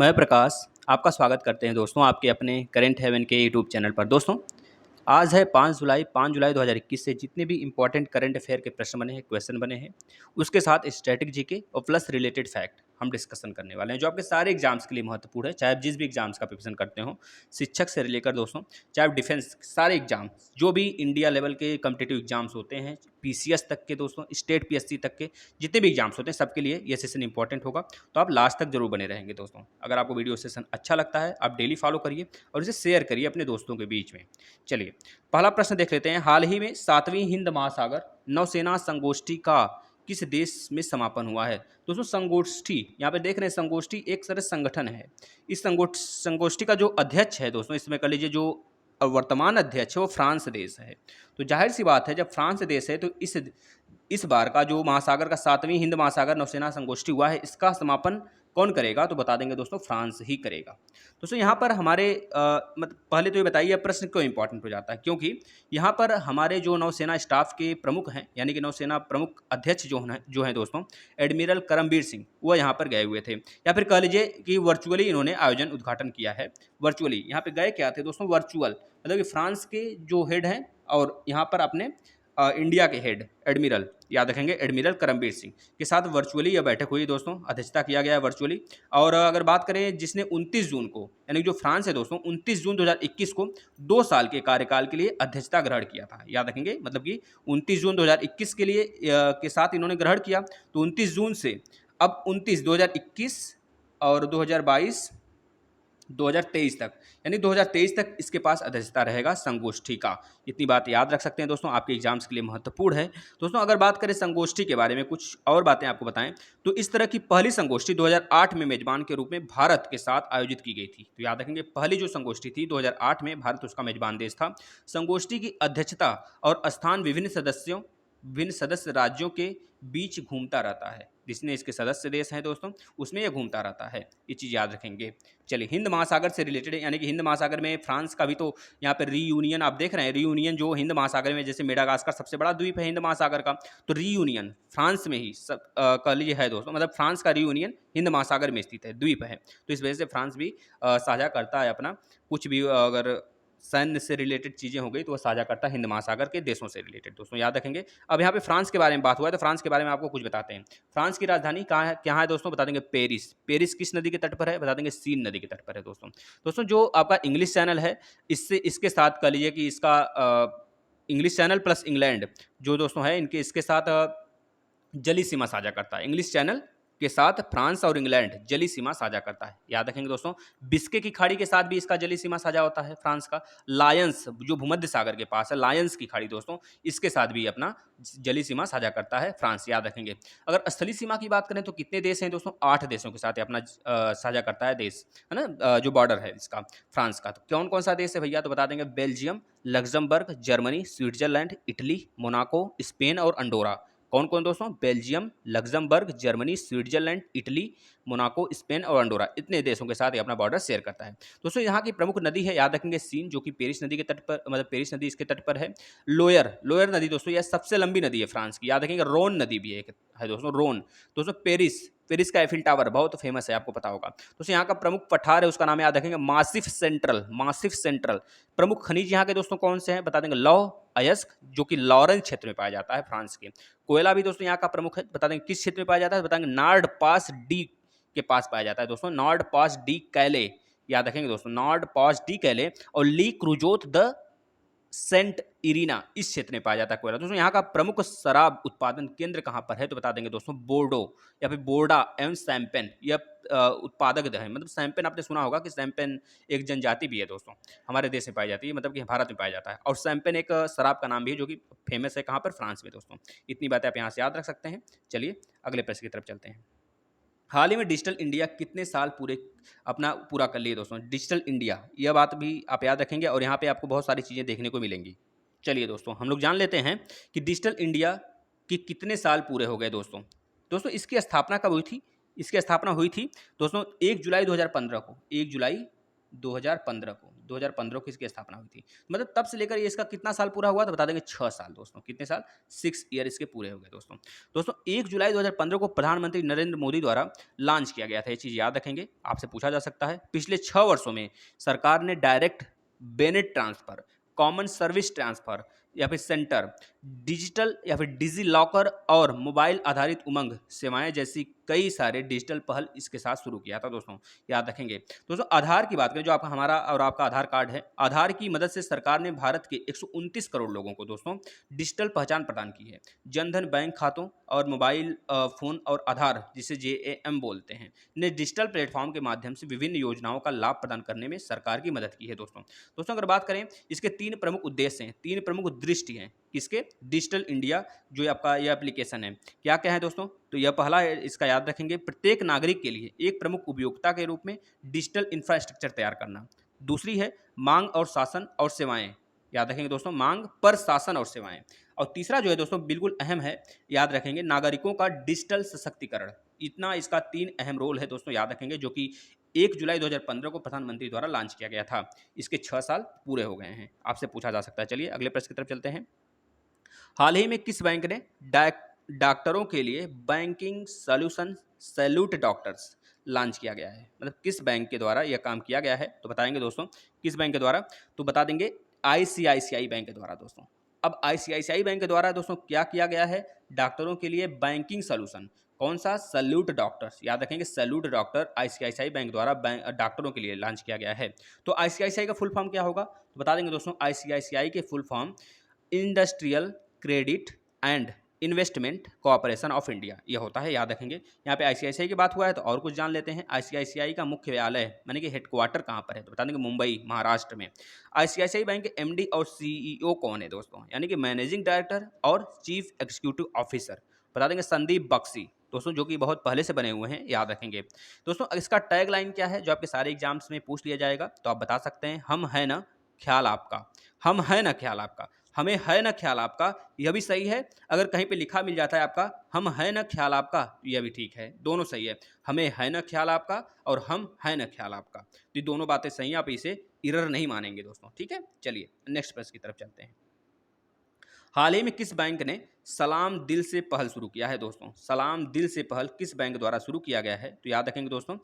मैं प्रकाश आपका स्वागत करते हैं दोस्तों आपके अपने करेंट हेवन के यूट्यूब चैनल पर। दोस्तों आज है 5 जुलाई 2021 से जितने भी इंपॉर्टेंट करंट अफेयर के प्रश्न बने हैं, क्वेश्चन बने हैं, उसके साथ स्टैटिक जीके और प्लस रिलेटेड फैक्ट हम डिस्कशन करने वाले हैं जो आपके सारे एग्जाम्स के लिए महत्वपूर्ण है। चाहे आप जिस भी एग्जाम्स का प्रिपरेशन करते हो, शिक्षक से लेकर दोस्तों, चाहे आप डिफेंस, सारे एग्जाम जो भी इंडिया लेवल के कम्पिटिटिव एग्जाम्स होते हैं, पीसीएस तक के दोस्तों, स्टेट पीएससी तक के जितने भी एग्जाम्स होते हैं, सबके लिए ये सेशन इंपॉर्टेंट होगा। तो आप लास्ट तक जरूर बने रहेंगे दोस्तों। अगर आपको वीडियो सेशन अच्छा लगता है, आप डेली फॉलो करिए और इसे शेयर करिए अपने दोस्तों के बीच में। चलिए पहला प्रश्न देख लेते हैं। हाल ही में 7वीं हिंद महासागर नौसेना संगोष्ठी का किस देश में समापन हुआ है? दोस्तों संगोष्ठी, यहाँ पे देख रहे हैं, संगोष्ठी एक तरह संगठन है। इस संगोष्ठी का जो अध्यक्ष है दोस्तों, इसमें कह लीजिए जो वर्तमान अध्यक्ष है वो फ्रांस देश है। तो जाहिर सी बात है, जब फ्रांस देश है तो इस बार का जो महासागर का 7वीं हिंद महासागर नौसेना संगोष्ठी हुआ है, इसका समापन कौन करेगा? तो बता देंगे दोस्तों, फ्रांस ही करेगा। दोस्तों यहाँ पर हमारे मतलब पहले तो ये बताइए प्रश्न क्यों इंपॉर्टेंट हो जाता है, क्योंकि यहाँ पर हमारे जो नौसेना स्टाफ के प्रमुख हैं, यानी कि नौसेना प्रमुख अध्यक्ष जो हैं दोस्तों, एडमिरल करमबीर सिंह, वो यहाँ पर गए हुए थे, या फिर कह लीजिए कि वर्चुअली इन्होंने आयोजन उद्घाटन किया है। वर्चुअली यहाँ पे गए क्या थे दोस्तों? वर्चुअल, मतलब कि फ्रांस के जो हेड हैं और यहाँ पर अपने इंडिया के हेड एडमिरल, याद रखेंगे, एडमिरल करमबीर सिंह के साथ वर्चुअली यह बैठक हुई दोस्तों, अध्यक्षता किया गया है वर्चुअली। और अगर बात करें जिसने 29 जून को, यानी जो फ्रांस है दोस्तों, 29 जून 2021 को 2 साल के कार्यकाल के लिए अध्यक्षता ग्रहण किया था, याद रखेंगे, मतलब कि 29 जून 2021 के लिए के साथ इन्होंने ग्रहण किया। तो 29 जून से अब 29 2021 और 2022 2023 तक, यानी 2023 तक इसके पास अध्यक्षता रहेगा संगोष्ठी का। इतनी बात याद रख सकते हैं दोस्तों, आपके एग्जाम्स के लिए महत्वपूर्ण है। दोस्तों अगर बात करें संगोष्ठी के बारे में, कुछ और बातें आपको बताएं, तो इस तरह की पहली संगोष्ठी 2008 में मेजबान के रूप में भारत के साथ आयोजित की गई थी। तो याद रखेंगे, पहली जो संगोष्ठी थी 2008 में, भारत उसका मेजबान देश था। संगोष्ठी की अध्यक्षता और स्थान विभिन्न सदस्य राज्यों के बीच घूमता रहता है। जिसने इसके सदस्य देश हैं दोस्तों, उसमें यह घूमता रहता है, ये चीज़ याद रखेंगे। चलिए हिंद महासागर से रिलेटेड, यानी कि हिंद महासागर में फ्रांस का भी तो यहाँ पर रीयूनियन आप देख रहे हैं, रीयूनियन जो हिंद महासागर में, जैसे मेडागास्कर सबसे बड़ा द्वीप है हिंद महासागर का, तो रीयूनियन फ्रांस में ही कह लीजिए है दोस्तों, मतलब फ्रांस का रीयूनियन हिंद महासागर में स्थित है, द्वीप है। तो इस वजह से फ्रांस भी साझा करता है अपना, कुछ भी अगर सैन्य से रिलेटेड चीज़ें हो गई तो वह साझा करता है हिंद महासागर के देशों से रिलेटेड, दोस्तों याद रखेंगे। अब यहाँ पे फ्रांस के बारे में बात हुआ है, तो फ्रांस के बारे में आपको कुछ बताते हैं। फ्रांस की राजधानी कहाँ है, क्या है दोस्तों? बता देंगे पेरिस। पेरिस किस नदी के तट पर है? बता देंगे सीन नदी के तट पर है दोस्तों। दोस्तों जो आपका इंग्लिश चैनल है, इसके साथ कह लीजिए कि इसका इंग्लिश चैनल प्लस इंग्लैंड जो दोस्तों है, इनके इसके साथ जली सीमा साझा करता है। इंग्लिश चैनल के साथ फ्रांस और इंग्लैंड जली सीमा साझा करता है, याद रखेंगे दोस्तों। बिस्के की खाड़ी के साथ भी इसका जली सीमा साझा होता है फ्रांस का। लायंस जो भूमध्य सागर के पास है, लायंस की खाड़ी दोस्तों, इसके साथ भी अपना जली सीमा साझा करता है फ्रांस, याद रखेंगे। अगर स्थलीय सीमा की बात करें तो कितने देश हैं दोस्तों? 8 देशों के साथ ये अपना साझा करता है देश, है ना, जो बॉर्डर है इसका फ्रांस का। तो कौन कौन सा देश है भैया? तो बता देंगे Belgium, Luxembourg, Germany, Switzerland, Italy, Monaco, Spain और अंडोरा। कौन कौन दोस्तों? Belgium, Luxembourg, Germany, Switzerland, Italy, Monaco, Spain और अंडोरा, इतने देशों के साथ ये अपना बॉर्डर शेयर करता है। दोस्तों यहाँ की प्रमुख नदी है, याद रखेंगे, सीन, जो कि पेरिस नदी के तट पर, मतलब पेरिस नदी इसके तट पर है। लोयर नदी दोस्तों, यह सबसे लंबी नदी है फ्रांस की, याद रखेंगे। रोन नदी भी है दोस्तों, रोन। दोस्तों पेरिस का एफिल टावर बहुत फेमस है, आपको पता होगा। दोस्तों यहाँ का प्रमुख पठार है, उसका नाम याद रखेंगे, मासिफ सेंट्रल। प्रमुख खनिज यहाँ के दोस्तों कौन से हैं? बता देंगे लौह अयस्क, जो कि लॉरेंस क्षेत्र में पाया जाता है फ्रांस के। कोयला भी दोस्तों यहाँ का प्रमुख है, बता देंगे किस क्षेत्र में पाया जाता है? बताएंगे नार्ड पास डी के पास पाया जाता है दोस्तों, नॉर्ड पास डी कैले, याद रखेंगे दोस्तों, नॉर्ड पास डी कैले और ली क्रूजोत द सेंट इरीना, इस क्षेत्र में पाया जाता है कोयला। दोस्तों यहाँ का प्रमुख शराब उत्पादन केंद्र कहाँ पर है? तो बता देंगे दोस्तों बोर्डो या फिर बोर्डा एवं सैम्पेन, यह उत्पादक है। मतलब सैम्पेन आपने सुना होगा कि सैम्पेन एक जनजाति भी है दोस्तों, हमारे देश में पाई जाती है, मतलब कि भारत में पाया जाता है। और सैम्पेन एक शराब का नाम भी है जो कि फेमस है कहाँ पर? फ्रांस में दोस्तों। इतनी बातें आप यहाँ से याद रख सकते हैं। चलिए अगले प्रश्न की तरफ चलते हैं। हाल ही में डिजिटल इंडिया कितने साल पूरा कर लिए दोस्तों? डिजिटल इंडिया, यह बात भी आप याद रखेंगे और यहाँ पे आपको बहुत सारी चीज़ें देखने को मिलेंगी। चलिए दोस्तों हम लोग जान लेते हैं कि डिजिटल इंडिया के कितने साल पूरे हो गए दोस्तों। दोस्तों इसकी स्थापना कब हुई थी? इसकी स्थापना हुई थी दोस्तों 1 जुलाई 2015 को, 1 जुलाई 2015 को, 2015 को इसकी स्थापना हुई थी। मतलब तब से लेकर ये इसका कितना साल पूरा हुआ तो बता देंगे 6 साल दोस्तों। कितने साल? 6 ईयर इसके पूरे हो गए दोस्तों। दोस्तों 1 जुलाई 2015 को प्रधानमंत्री नरेंद्र मोदी द्वारा लॉन्च किया गया था। ये चीज़ याद रखेंगे, आपसे पूछा जा सकता है। पिछले 6 वर्षों में सरकार ने direct Bennett transfer, common service transfer या फिर सेंटर, डिजिटल या फिर डिजी लॉकर और मोबाइल आधारित उमंग सेवाएं जैसी कई सारे डिजिटल पहल इसके साथ शुरू किया था दोस्तों। याद रखेंगे दोस्तों। आधार की बात करें, जो आपका हमारा और आपका आधार कार्ड है, आधार की मदद से सरकार ने भारत के 129 करोड़ लोगों को दोस्तों डिजिटल पहचान प्रदान की है। जनधन बैंक खातों और मोबाइल फ़ोन और आधार, जिसे JAM बोलते हैं, ने डिजिटल प्लेटफॉर्म के माध्यम से विभिन्न योजनाओं का लाभ प्रदान करने में सरकार की मदद की है दोस्तों। दोस्तों अगर बात करें, इसके 3 प्रमुख उद्देश्य हैं, 3 प्रमुख दृष्टि हैं। किसके? डिजिटल इंडिया जो आपका यह एप्लीकेशन है, क्या क्या है दोस्तों? तो यह पहला है, इसका याद रखेंगे, प्रत्येक नागरिक के लिए एक प्रमुख उपयोगिता के रूप में डिजिटल इंफ्रास्ट्रक्चर तैयार करना। दूसरी है मांग और शासन और सेवाएं, याद रखेंगे दोस्तों, मांग पर शासन और सेवाएं। और तीसरा जो है दोस्तों बिल्कुल अहम है, याद रखेंगे, नागरिकों का डिजिटल सशक्तिकरण। इतना इसका 3 अहम रोल है दोस्तों, याद रखेंगे, जो कि 1 जुलाई 2015 को प्रधानमंत्री द्वारा लॉन्च किया गया था। इसके 6 साल पूरे हो गए हैं, आपसे पूछा जा सकता है। चलिए अगले प्रश्न की तरफ चलते हैं। हाल ही में किस बैंक ने डॉक्टरों के लिए banking solution salute doctors launch किया गया है? मतलब किस बैंक के द्वारा यह काम किया गया है, तो बताएंगे दोस्तों किस बैंक के द्वारा, तो बता देंगे ICICI बैंक के द्वारा दोस्तों। अब ICICI बैंक के द्वारा दोस्तों क्या किया गया है? डॉक्टरों के लिए बैंकिंग सॉल्यूशन, कौन सा? सैल्यूट डॉक्टर्स, याद रखेंगे, सैल्यूट डॉक्टर ICICI बैंक द्वारा डॉक्टरों के लिए लॉन्च किया गया है। तो ICICI का फुल फॉर्म क्या होगा, तो बता देंगे दोस्तों, ICICI के full form industrial credit and investment corporation of India, यह होता है, याद रखेंगे। यहाँ पे ICICI की बात हुआ है तो और कुछ जान लेते हैं। ICICI का मुख्यालय यानी कि हेडक्वार्टर कहाँ पर है, तो बता देंगे मुंबई, महाराष्ट्र में। ICICI बैंक के MD और CEO कौन है दोस्तों, यानी कि मैनेजिंग डायरेक्टर और चीफ एग्जीक्यूटिव ऑफिसर, बता देंगे संदीप बख्शी दोस्तों, जो कि बहुत पहले से बने हुए हैं, याद रखेंगे दोस्तों। इसका टैग लाइन क्या है, जो आपके सारे एग्जाम्स में पूछ लिया जाएगा, तो आप बता सकते हैं, हम है ना ख्याल आपका, हम है ना ख्याल आपका, हमें है ना ख्याल आपका, यह भी सही है। अगर कहीं पे लिखा मिल जाता है आपका हम है ना ख्याल आपका, यह भी ठीक है, दोनों सही है। हमें है ना ख्याल आपका और हम है ना ख्याल आपका, तो ये दोनों बातें सही हैं, आप इसे एरर नहीं मानेंगे दोस्तों, ठीक है। चलिए नेक्स्ट प्रश्न की तरफ चलते हैं। हाल ही में किस बैंक ने सलाम दिल से पहल शुरू किया है दोस्तों? सलाम दिल से पहल किस बैंक द्वारा शुरू किया गया है, तो याद रखेंगे दोस्तों,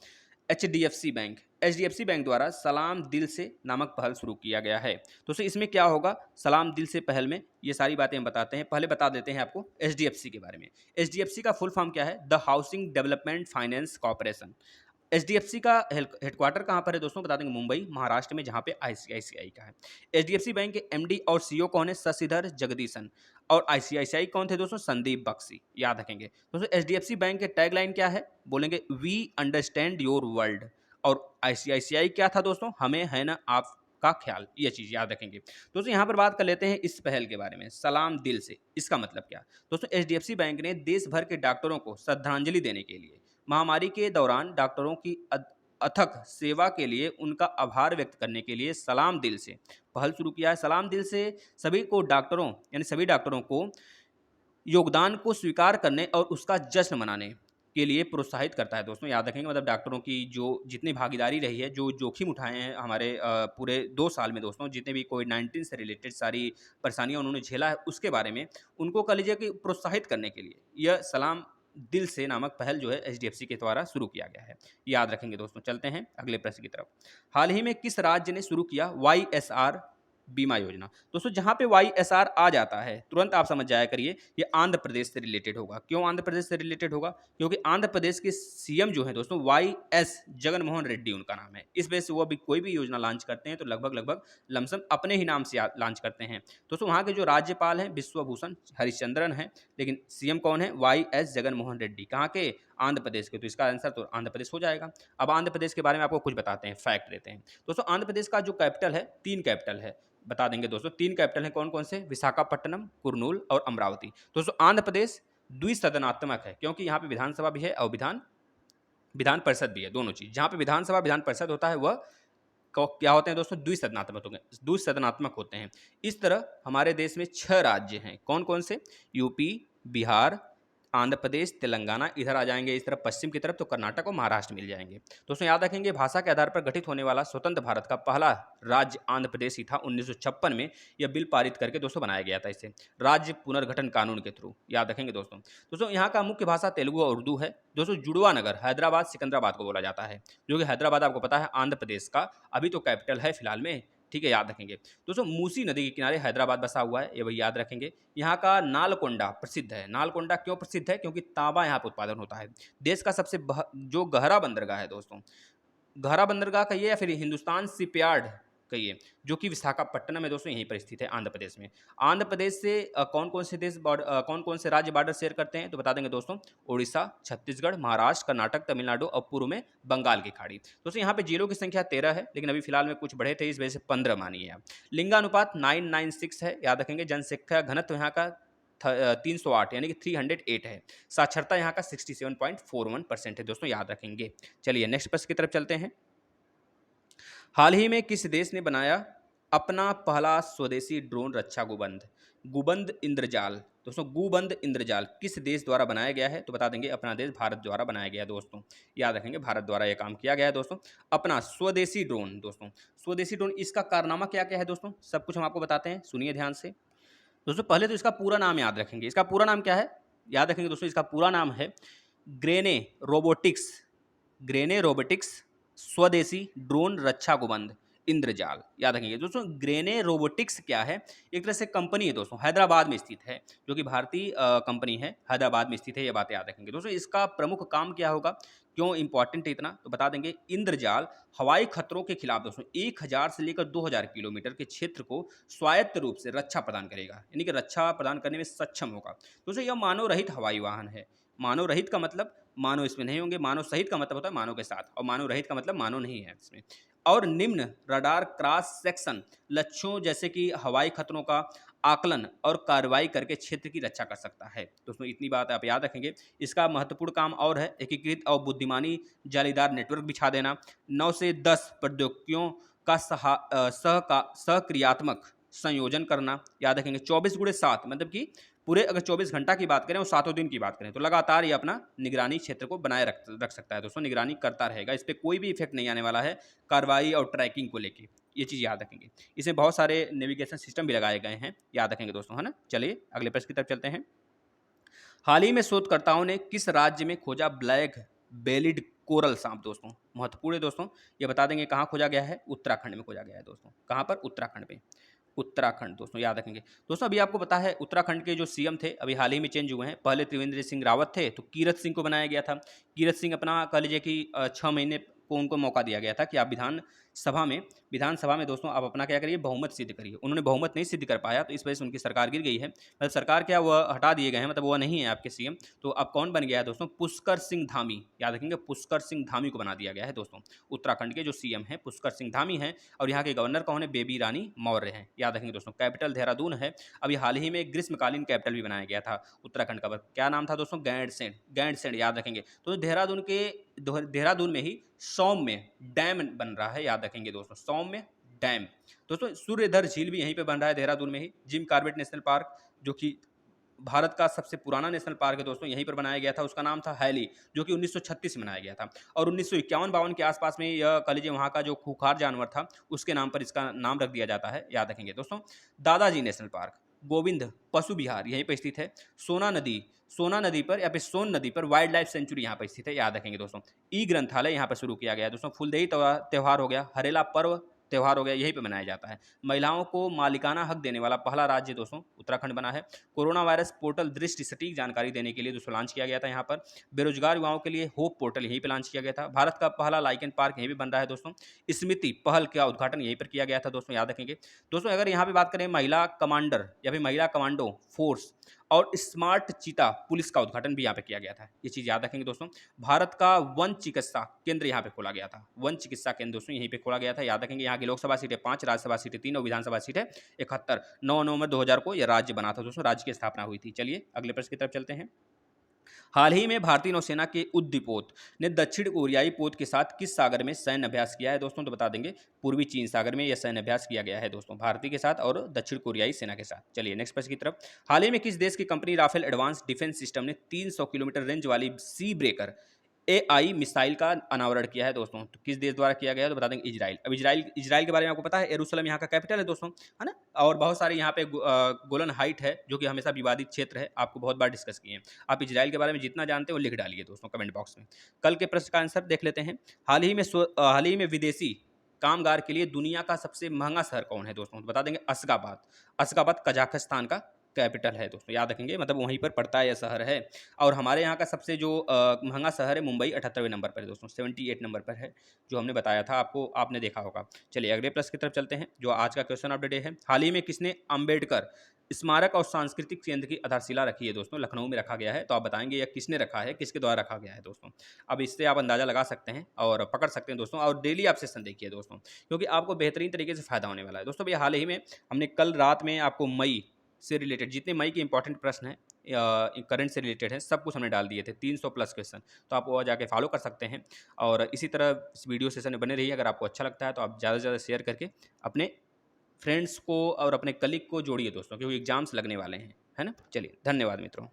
HDFC बैंक, HDFC बैंक द्वारा सलाम दिल से नामक पहल शुरू किया गया है। दोस्तों इसमें क्या होगा, सलाम दिल से पहल में, ये सारी बातें हम बताते हैं। पहले बता देते हैं आपको HDFC के बारे में। HDFC का फुल फॉर्म क्या है? The housing development finance corporation. HDFC का हेडक्वार्टर कहाँ पर है दोस्तों, बता देंगे मुंबई, महाराष्ट्र में, जहाँ पे ICICI का है। HDFC बैंक के MD और CEO कौन है? शशिधर जगदीशन। और ICICI कौन थे दोस्तों? संदीप बख्शी, याद रखेंगे दोस्तों। HDFC बैंक के टैगलाइन क्या है, बोलेंगे वी अंडरस्टैंड योर वर्ल्ड। और ICICI क्या था दोस्तों? हमें है ना आपका ख्याल, ये चीज़ याद रखेंगे दोस्तों। यहाँ पर बात कर लेते हैं इस पहल के बारे में, सलाम दिल से, इसका मतलब क्या दोस्तों? HDFC बैंक ने देश भर के डॉक्टरों को श्रद्धांजलि देने के लिए, महामारी के दौरान डॉक्टरों की अथक सेवा के लिए उनका आभार व्यक्त करने के लिए सलाम दिल से पहल शुरू किया है। सलाम दिल से सभी को डॉक्टरों, यानी सभी डॉक्टरों को योगदान को स्वीकार करने और उसका जश्न मनाने के लिए प्रोत्साहित करता है दोस्तों, याद रखेंगे। मतलब डॉक्टरों की जो जितनी भागीदारी रही है, जो जोखिम उठाए हैं हमारे पूरे 2 साल में दोस्तों, जितने भी कोविड-19 से रिलेटेड सारी परेशानियाँ उन्होंने झेला है, उसके बारे में उनको कह लीजिए कि प्रोत्साहित करने के लिए यह सलाम दिल से नामक पहल जो है HDFC के द्वारा शुरू किया गया है, याद रखेंगे दोस्तों। चलते हैं अगले प्रश्न की तरफ। हाल ही में किस राज्य ने शुरू किया YSR बीमा योजना? दोस्तों जहाँ पे YSR आ जाता है तुरंत आप समझ जाया करिए ये आंध्र प्रदेश से रिलेटेड होगा। क्यों आंध्र प्रदेश से रिलेटेड होगा? क्योंकि आंध्र प्रदेश के CM जो है दोस्तों YS जगनमोहन रेड्डी उनका नाम है। इस वजह से वो भी कोई भी योजना लॉन्च करते हैं तो लगभग लमसम अपने ही नाम से लॉन्च करते हैं। दोस्तों वहाँ के जो राज्यपाल हैं विश्वभूषण हरिश्चंद्रन हैं, लेकिन CM कौन है? YS जगनमोहन रेड्डी। कहाँ के? आंध्र प्रदेश के। तो इसका आंसर तो आंध्र प्रदेश हो जाएगा। अब आंध्र प्रदेश के बारे में आपको कुछ बताते हैं, फैक्ट देते हैं दोस्तों। आंध्र प्रदेश का जो कैपिटल है, 3 कैपिटल है, बता देंगे दोस्तों। 3 कैपिटल हैं कौन कौन से? विशाखापट्टनम, कुरनूल और अमरावती। दोस्तों आंध्र प्रदेश द्विसदनात्मक है, क्योंकि यहाँ पे विधानसभा भी है और विधान परिषद भी है, दोनों चीज़। जहाँ पे विधानसभा विधान परिषद होता है वह क्या होते हैं दोस्तों? द्विसदनात्मक होते हैं। इस तरह हमारे देश में 6 राज्य हैं, कौन कौन से? यूपी, बिहार, आंध्र प्रदेश, तेलंगाना इधर आ जाएंगे, इस तरफ पश्चिम की तरफ तो कर्नाटक और महाराष्ट्र मिल जाएंगे। दोस्तों याद रखेंगे, भाषा के आधार पर गठित होने वाला स्वतंत्र भारत का पहला राज्य आंध्र प्रदेश ही था। 1956 में यह बिल पारित करके दोस्तों बनाया गया था, इसे राज्य पुनर्गठन कानून के थ्रू। याद रखेंगे दोस्तों। दोस्तों यहाँ का मुख्य भाषा तेलुगु और उर्दू है। दोस्तों जुड़वा नगर हैदराबाद सिकंदराबाद को बोला जाता है, जो कि हैदराबाद आपको पता है आंध्र प्रदेश का अभी तो कैपिटल है फिलहाल में, ठीक है, याद रखेंगे। दोस्तों मूसी नदी के किनारे हैदराबाद बसा हुआ है, ये वही याद रखेंगे। यहाँ का नालकोंडा प्रसिद्ध है। नालकोंडा क्यों प्रसिद्ध है? क्योंकि तांबा यहाँ पर उत्पादन होता है। देश का सबसे जो गहरा बंदरगाह है दोस्तों, गहरा बंदरगाह कहिए या फिर हिंदुस्तान शिपयार्ड कहिए, जो कि विशाखापट्टनम में दोस्तों यहीं पर स्थित है आंध्र प्रदेश में। आंध्र प्रदेश से कौन कौन से कौन कौन से राज्य बॉर्डर शेयर करते हैं तो बता देंगे दोस्तों, उड़ीसा, छत्तीसगढ़, महाराष्ट्र, कर्नाटक, तमिलनाडु और पूर्व में बंगाल की खाड़ी। दोस्तों यहाँ पे जिलों की संख्या 13 है, लेकिन अभी फिलहाल में कुछ बढ़े थे, इस वजह से 15 मानिए आप। लिंगानुपात 996 है, याद रखेंगे। जनसंख्या घनत्व यहाँ का 308 यानी कि 308 है। साक्षरता यहाँ का 67.41% है दोस्तों, याद रखेंगे। चलिए नेक्स्ट प्रश्न की तरफ चलते हैं। हाल ही में किस देश ने बनाया अपना पहला स्वदेशी ड्रोन रक्षा गुबंद? गुबंद इंद्रजाल दोस्तों, गुबंद इंद्रजाल किस देश द्वारा बनाया गया है तो बता देंगे अपना देश भारत द्वारा बनाया गया है दोस्तों, याद रखेंगे। भारत द्वारा यह काम किया गया है दोस्तों, अपना स्वदेशी ड्रोन। दोस्तों स्वदेशी ड्रोन, इसका कारनामा क्या क्या है दोस्तों, सब कुछ हम आपको बताते हैं, सुनिए ध्यान से। दोस्तों पहले तो इसका पूरा नाम याद रखेंगे। इसका पूरा नाम क्या है याद रखेंगे दोस्तों, इसका पूरा नाम है ग्रेने रोबोटिक्स, ग्रेने रोबोटिक्स स्वदेशी ड्रोन रक्षा गुबंद इंद्रजाल, याद रखेंगे दोस्तों। ग्रेने रोबोटिक्स क्या है? एक तरह से कंपनी है दोस्तों, हैदराबाद में स्थित है, जो कि भारतीय कंपनी है, हैदराबाद में स्थित है, ये बातें याद रखेंगे दोस्तों। इसका प्रमुख काम क्या होगा, क्यों इंपॉर्टेंट है इतना तो बता देंगे। इंद्रजाल हवाई खतरों के खिलाफ दोस्तों 1000 से लेकर 2000 किलोमीटर के क्षेत्र को स्वायत्त रूप से रक्षा प्रदान करेगा, यानी कि रक्षा प्रदान करने में सक्षम होगा। दोस्तों यह मानव रहित हवाई वाहन है। मानव रहित का मतलब मानव इसमें नहीं होंगे, मानव सहित का मतलब होता है मानव के साथ, और मानव रहित का मतलब मानव नहीं है इसमें। और निम्न रडार क्रॉस सेक्शन लक्ष्यों जैसे कि हवाई खतरों का आकलन और कार्रवाई करके क्षेत्र की रक्षा कर सकता है। दोस्तों इतनी बात आप याद रखेंगे। इसका महत्वपूर्ण काम और है एकीकृत और बुद्धिमानी जालीदार नेटवर्क बिछा देना, 9 से 10 प्रौद्योगिकियों का सक्रियात्मक संयोजन करना, याद रखेंगे। 24x7 मतलब कि पूरे अगर 24 घंटा की बात करें और 7 दिन की बात करें तो लगातार ये अपना निगरानी क्षेत्र को बनाए रख सकता है दोस्तों, निगरानी करता रहेगा। इस पर कोई भी इफेक्ट नहीं आने वाला है कार्रवाई और ट्रैकिंग को लेके, ये चीज़ याद रखेंगे। इसमें बहुत सारे नेविगेशन सिस्टम भी लगाए गए हैं, याद रखेंगे दोस्तों, है ना। चलिए अगले प्रश्न की तरफ चलते हैं। हाल ही में शोधकर्ताओं ने किस राज्य में खोजा ब्लैक बेलिड कोरल सांप? दोस्तों महत्वपूर्ण है दोस्तों, ये बता देंगे कहाँ खोजा गया है। उत्तराखंड में खोजा गया है दोस्तों। कहाँ पर? उत्तराखंड में। उत्तराखंड दोस्तों याद रखेंगे। दोस्तों अभी आपको पता है उत्तराखंड के जो सीएम थे अभी हाल ही में चेंज हुए हैं। पहले त्रिवेंद्र सिंह रावत थे, तो कीरत सिंह को बनाया गया था। कीरत सिंह अपना कह लीजिए कि 6 महीने को उनको मौका दिया गया था कि आप विधानसभा में दोस्तों आप अपना क्या करिए, बहुमत सिद्ध करिए। उन्होंने बहुमत नहीं सिद्ध कर पाया, तो इस वजह से उनकी सरकार गिर गई है। मतलब सरकार क्या, वह हटा दिए गए हैं, मतलब वह नहीं है आपके सीएम। तो अब कौन बन गया है दोस्तों? पुष्कर सिंह धामी, याद रखेंगे, पुष्कर सिंह धामी को बना दिया गया है दोस्तों। उत्तराखंड के जो सीएम हैं पुष्कर सिंह धामी हैं, और यहाँ के गवर्नर कौन है? बेबी रानी मौर्य हैं, याद रखेंगे दोस्तों। कैपिटल देहरादून है। अभी हाल ही में ग्रीष्मकालीन कैपिटल भी बनाया गया था उत्तराखंड का, क्या नाम था दोस्तों? गैंडसेन, गैंडसेन, याद रखेंगे। तो देहरादून में ही सौम्य डैम बन रहा है, याद रखेंगे दोस्तों, सौम्य डैम। दोस्तों सूर्यधर झील भी यहीं पे बन रहा है देहरादून में ही। जिम कॉर्बेट नेशनल पार्क, जो कि भारत का सबसे पुराना नेशनल पार्क है दोस्तों, यहीं पर बनाया गया था। उसका नाम था हैली, जो कि 1936 में बनाया गया था। और 1951-52 के आसपास में यह कह लीजिए वहाँ का जो खूंखार जानवर था उसके नाम पर इसका नाम रख दिया जाता है, याद रखेंगे दोस्तों। दादाजी नेशनल पार्क, गोविंद पशु विहार यहीं पर स्थित है। सोना नदी पर या फिर सोन नदी पर वाइल्ड लाइफ सेंचुरी यहाँ पर स्थित है, याद रखेंगे दोस्तों। ई ग्रंथालय यहाँ पर शुरू किया गया है दोस्तों। फुलदेई त्यौहार हो गया, हरेला पर्व त्यौहार हो गया, यहीं पे मनाया जाता है। महिलाओं को मालिकाना हक देने वाला पहला राज्य दोस्तों उत्तराखंड बना है। कोरोना वायरस पोर्टल दृष्टि सटीक जानकारी देने के लिए दोस्तों लॉन्च किया गया था यहाँ पर। बेरोजगार युवाओं के लिए होप पोर्टल यहीं पे लॉन्च किया गया था। भारत का पहला लाइकन पार्क यहीं पे बन रहा है दोस्तों। स्मृति पहल का उद्घाटन यहीं पर किया गया था दोस्तों, याद रखेंगे दोस्तों। अगर यहाँ पे बात करें महिला कमांडर या फिर महिला कमांडो फोर्स और स्मार्ट चीता पुलिस का उद्घाटन भी यहाँ पे किया गया था, ये चीज़ याद रखेंगे दोस्तों। भारत का वन चिकित्सा केंद्र यहाँ पे खोला गया था। वन चिकित्सा केंद्र दोस्तों यहीं पे खोला गया था, याद रखेंगे। यहाँ की लोकसभा सीटें 5, राज्यसभा सीटें 3 और विधानसभा सीटें 71। 9 नवंबर 2000 को यह राज्य बना था दोस्तों, राज्य की स्थापना हुई थी। चलिए अगले प्रश्न की तरफ चलते हैं। हाल ही में भारतीय नौसेना के उद्दीपोत ने दक्षिण कोरियाई पोत के साथ किस सागर में सैन्य अभ्यास किया है दोस्तों? तो बता देंगे पूर्वी चीन सागर में यह सैन्य अभ्यास किया गया है दोस्तों, भारतीय के साथ और दक्षिण कोरियाई सेना के साथ। चलिए नेक्स्ट प्रश्न की तरफ। हाल ही में किस देश की company Rafael advanced defence system ने 300 किलोमीटर रेंज वाली सी ब्रेकर एआई मिसाइल का अनावरण किया है दोस्तों? तो किस देश द्वारा किया गया है? तो बता देंगे इजराइल। अब इजराइल के बारे में आपको पता है, यरूशलेम यहाँ का कैपिटल है दोस्तों, है ना। और बहुत सारे यहाँ पे गोलन हाइट है जो कि हमेशा विवादित क्षेत्र है, आपको बहुत बार डिस्कस किए हैं। आप इजराइल के बारे में जितना जानते हैं वो लिख डालिए दोस्तों कमेंट बॉक्स में। कल के प्रश्न का आंसर देख लेते हैं। हाल ही में विदेशी कामगार के लिए दुनिया का सबसे महंगा शहर कौन है दोस्तों? तो बता देंगे अशगाबाद। अशगाबाद कजाकिस्तान का कैपिटल है दोस्तों, याद रखेंगे, मतलब वहीं पर पड़ता है यह शहर है। और हमारे यहाँ का सबसे जो महंगा शहर है मुंबई 78वें नंबर पर है दोस्तों, 78 नंबर पर है, जो हमने बताया था आपको, आपने देखा होगा। चलिए अगले प्रश्न की तरफ चलते हैं, जो आज का क्वेश्चन ऑफ द डे है। हाल ही में किसने अम्बेडकर स्मारक और सांस्कृतिक केंद्र की आधारशिला रखी है दोस्तों? लखनऊ में रखा गया है। तो आप बताएंगे यह किसने रखा है, किसके द्वारा रखा गया है दोस्तों? अब इससे आप अंदाजा लगा सकते हैं और पकड़ सकते हैं दोस्तों। और डेली आप सेशन देखिए दोस्तों, क्योंकि आपको बेहतरीन तरीके से फायदा होने वाला है दोस्तों। भैया हाल ही में हमने कल रात में आपको मई से रिलेटेड जितने मई के इंपॉर्टेंट प्रश्न हैं, करंट से रिलेटेड है, सब कुछ हमने डाल दिए थे, 300 प्लस क्वेश्चन। तो आप वो जाके फॉलो कर सकते हैं। और इसी तरह इस वीडियो सेशन में बने रहिए। अगर आपको अच्छा लगता है तो आप ज़्यादा से ज़्यादा शेयर करके अपने फ्रेंड्स को और अपने कलीग को जोड़िए दोस्तों, क्योंकि एग्जाम्स लगने वाले हैं, है ना। चलिए धन्यवाद मित्रों।